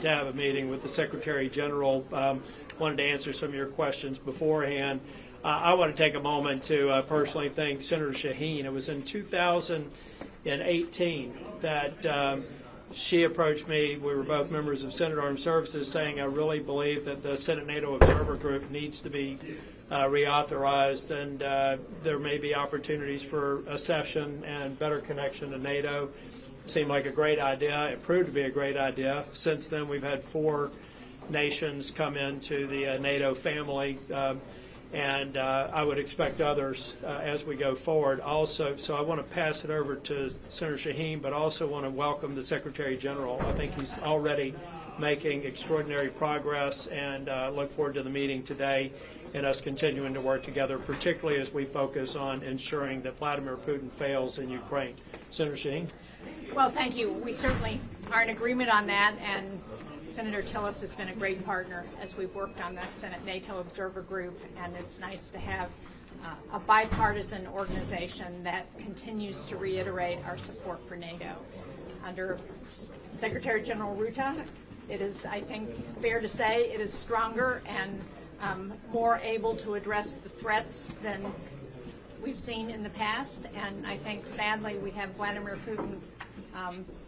to have a meeting with the Secretary General. Wanted to answer some of your questions beforehand. I want to take a moment to personally thank Senator Shaheen. It was in 2018 that she approached me. We were both members of Senate Armed Services, saying I really believe that the Senate NATO Observer Group needs to be reauthorized, and there may be opportunities for a session and better connection to NATO. It seemed like a great idea. It proved to be a great idea. Since then, we've had 4 nations come into the NATO family, and I would expect others as we go forward. Also, so I want to pass it over to Senator Shaheen, but also want to welcome the Secretary General. I think he's already making extraordinary progress, and look forward to the meeting today and us continuing to work together, particularly as we focus on ensuring that Vladimir Putin fails in Ukraine. Senator Shaheen. Well, thank you. We certainly are in agreement on that, and Senator Tillis has been a great partner as we've worked on the Senate NATO Observer Group, and it's nice to have a bipartisan organization that continues to reiterate our support for NATO. Under Secretary General Rutte, it is, I think, fair to say it is stronger and more able to address the threats than we've seen in the past, and I think sadly we have Vladimir Putin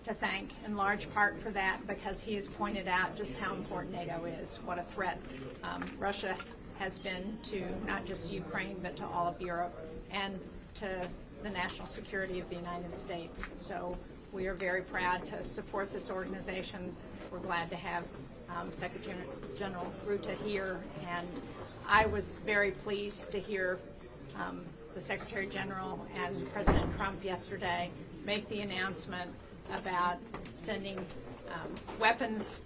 to thank in large part for that, because he has pointed out just how important NATO is, what a threat Russia has been to not just Ukraine but to all of Europe and to the national security of the United States. So we are very proud to support this organization. We're glad to have Secretary General Rutte here, and I was very pleased to hear the Secretary General and President Trump yesterday make the announcement about sending weapons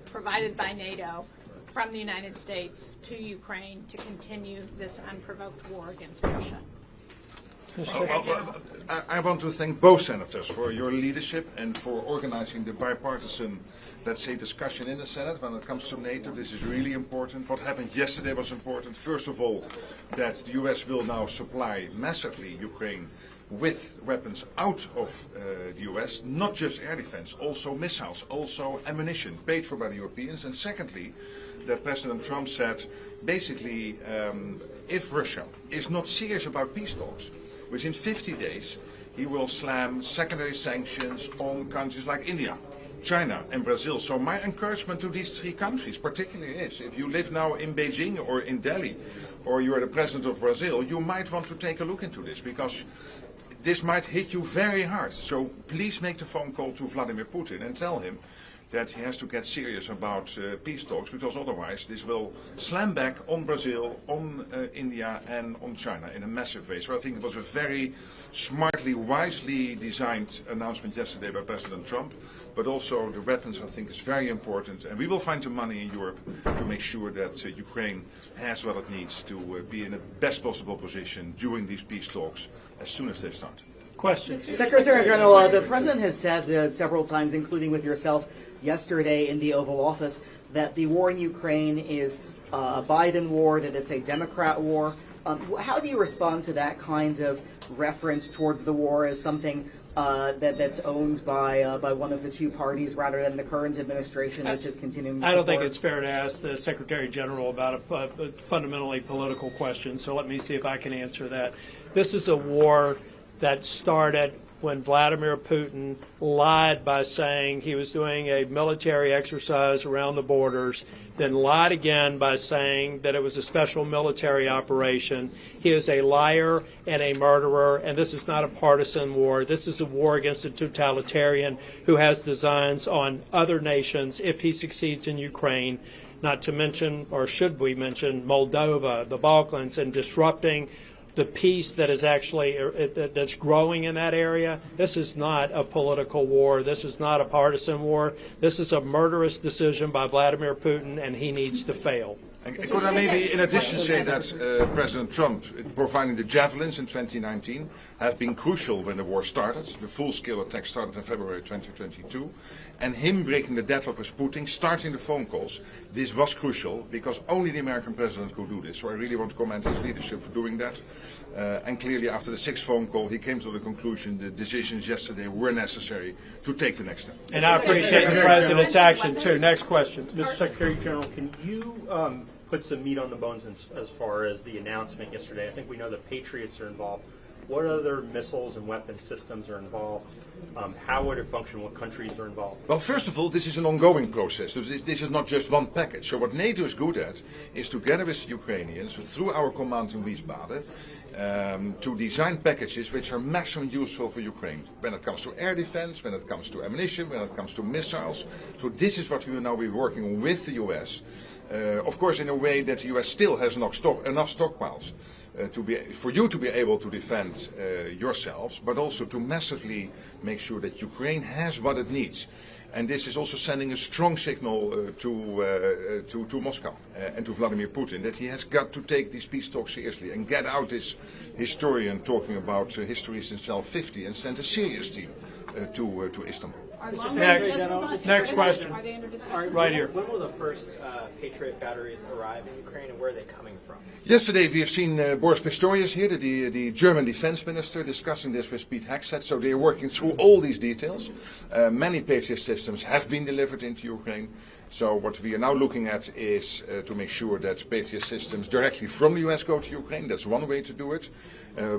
provided by NATO from the United States to Ukraine to continue this unprovoked war against Russia. I want to thank both senators for your leadership and for organizing the bipartisan, let's say, discussion in the Senate when it comes to NATO. This is really important. What happened yesterday was important. First of all, that the US will now supply massively Ukraine with weapons out of the US, not just air defense, also missiles, also ammunition paid for by the Europeans. And secondly, that President Trump said, basically, if Russia is not serious about peace talks, within 50 days, he will slam secondary sanctions on countries like India, China and Brazil. So my encouragement to these 3 countries particularly is, if you live now in Beijing or in Delhi, or you are the president of Brazil, you might want to take a look into this, because this might hit you very hard. So please make the phone call to Vladimir Putin and tell him that he has to get serious about peace talks, because otherwise this will slam back on Brazil, on India and on China in a massive way. So I think it was a very smartly, wisely designed announcement yesterday by President Trump, but also the weapons I think is very important, and we will find the money in Europe to make sure that Ukraine has what it needs to be in the best possible position during these peace talks as soon as they start. Questions? Secretary General, the President has said several times, including with yourself yesterday in the Oval Office, that the war in Ukraine is a Biden war, that it's a Democrat war. How do you respond to that kind of reference towards the war as something that's owned by one of the 2 parties rather than the current administration, which is continuing to I don't think it's fair to ask the Secretary General about a fundamentally political question, so let me see if I can answer that. This is a war that started when Vladimir Putin lied by saying he was doing a military exercise around the borders, then lied again by saying that it was a special military operation. He is a liar and a murderer, and this is not a partisan war. This is a war against a totalitarian who has designs on other nations if he succeeds in Ukraine, not to mention, or should we mention, Moldova, the Balkans, and disrupting the peace that is actually that's growing in that area. This is not a political war. This is not a partisan war. This is a murderous decision by Vladimir Putin, and he needs to fail. And could I maybe, in addition, say that President Trump providing the javelins in 2019 have been crucial when the war started. The full-scale attack started in February 2022. And him breaking the deadlock with Putin, starting the phone calls, this was crucial because only the American president could do this. So I really want to commend his leadership for doing that. And clearly after the sixth phone call, he came to the conclusion the decisions yesterday were necessary to take the next step. And I appreciate the president's action too. Next question. Mr. Secretary General, can you put some meat on the bones as far as the announcement yesterday? I think we know the Patriots are involved. What other missiles and weapon systems are involved? How would it function? What countries are involved? Well, first of all, this is an ongoing process. So this is not just one package. So what NATO is good at is, together with the Ukrainians, through our command in Wiesbaden, to design packages which are maximum useful for Ukraine when it comes to air defense, when it comes to ammunition, when it comes to missiles. So this is what we will now be working on with the US. Of course, in a way that the US still has enough stockpiles for you to be able to defend yourselves, but also to massively make sure that Ukraine has what it needs. And this is also sending a strong signal to Moscow and to Vladimir Putin that he has got to take these peace talks seriously and get out this historian talking about history since 1250 and send a serious team to Istanbul. Next question. Right here. When will the first Patriot batteries arrive in Ukraine, and where are they coming from? Yesterday we have seen Boris Pistorius here, the German defense minister, discussing this with Pete Hegseth. So they are working through all these details. Many Patriot systems have been delivered into Ukraine. So what we are now looking at is to make sure that Patriot systems directly from the US go to Ukraine. That's one way to do it,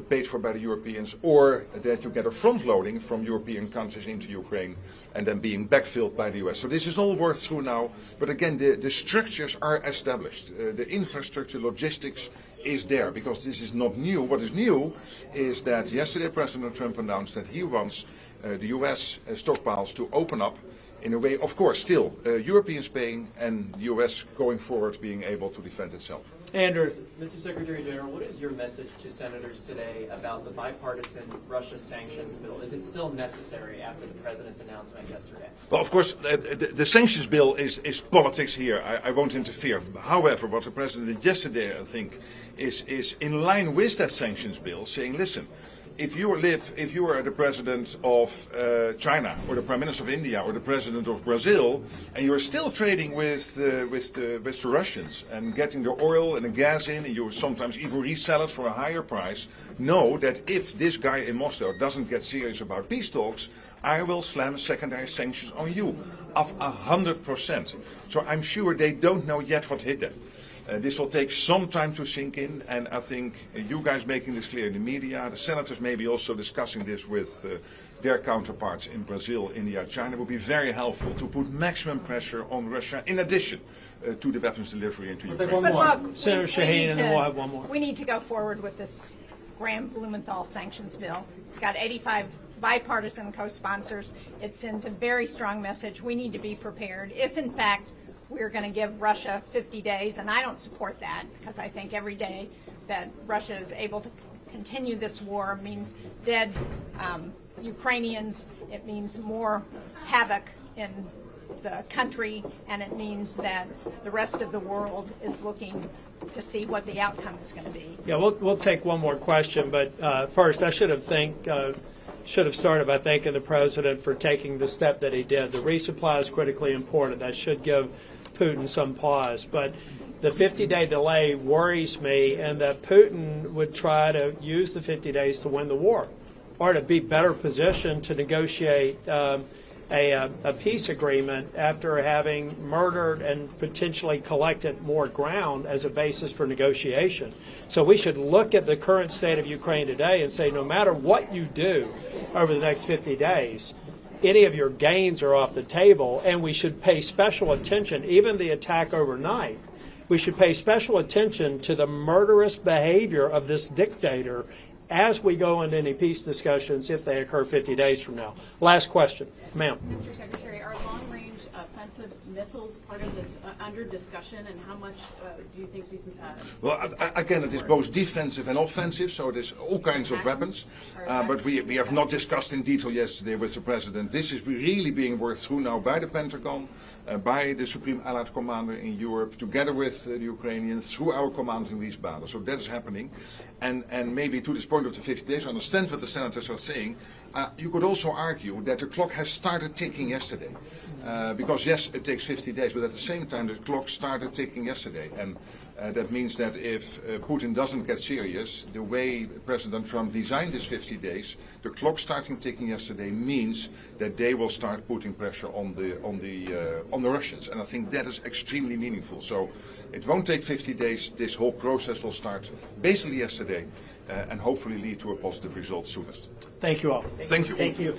paid for by the Europeans, or that you get a front loading from European countries into Ukraine and then being backfilled by the US. So this is all worked through now. But again, the structures are established. The infrastructure, logistics is there because this is not new. What is new is that yesterday President Trump announced that he wants the US stockpiles to open up in a way, of course, still Europeans paying and the US going forward being able to defend itself. Andrew. Mr. Secretary General, what is your message to senators today about the bipartisan Russia sanctions bill? Is it still necessary after the president's announcement yesterday? Well, of course, the sanctions bill is politics here. I won't interfere. However, what the president did yesterday, I think, is in line with that sanctions bill, saying, listen, if you are the president of China or the prime minister of India or the president of Brazil, and you are still trading with the Russians and getting the oil and the gas in, and you sometimes even resell it for a higher price, know that if this guy in Moscow doesn't get serious about peace talks, I will slam secondary sanctions on you of 100%. So I'm sure they don't know yet what hit them. This will take some time to sink in, and I think you guys making this clear in the media, the senators maybe also discussing this with their counterparts in Brazil, India, China, will be very helpful to put maximum pressure on Russia in addition to the weapons delivery into Ukraine. But look, Senator Shaheen, and then we'll have one more. We need to go forward with this Graham-Blumenthal sanctions bill. It's got 85 bipartisan co-sponsors. It sends a very strong message. We need to be prepared. If, in fact, we're going to give Russia 50 days, and I don't support that because I think every day that Russia is able to continue this war means dead Ukrainians, it means more havoc in the country, and it means that the rest of the world is looking to see what the outcome is going to be. Yeah, we'll take one more question, but first I should have started by thanking the president for taking the step that he did. The resupply is critically important. That should give Putin some pause. But the 50-day delay worries me, and that Putin would try to use the 50 days to win the war or to be better positioned to negotiate a peace agreement after having murdered and potentially collected more ground as a basis for negotiation. So we should look at the current state of Ukraine today and say no matter what you do over the next 50 days, any of your gains are off the table, and we should pay special attention, even the attack overnight, we should pay special attention to the murderous behavior of this dictator as we go into any peace discussions if they occur 50 days from now. Last question. Ma'am. Mr. Secretary, are long-range offensive missiles part of this under discussion, and how much do you think these? Well, again, it is both defensive and offensive, so there's all kinds of weapons. But we have not discussed in detail yesterday with the President. This is really being worked through now by the Pentagon, by the Supreme Allied Commander in Europe, together with the Ukrainians, through our command in Wiesbaden. So that is happening. And maybe to this point of the 50 days, I understand what the senators are saying. You could also argue that the clock has started ticking yesterday. Because yes, it takes 50 days, but at the same time the clock started ticking yesterday. And that means that if Putin doesn't get serious, the way President Trump designed his 50 days, the clock starting ticking yesterday means that they will start putting pressure on the Russians. And I think that is extremely meaningful. So it won't take 50 days. This whole process will start basically yesterday and hopefully lead to a positive result soonest. Thank you all. Thank you. Thank you.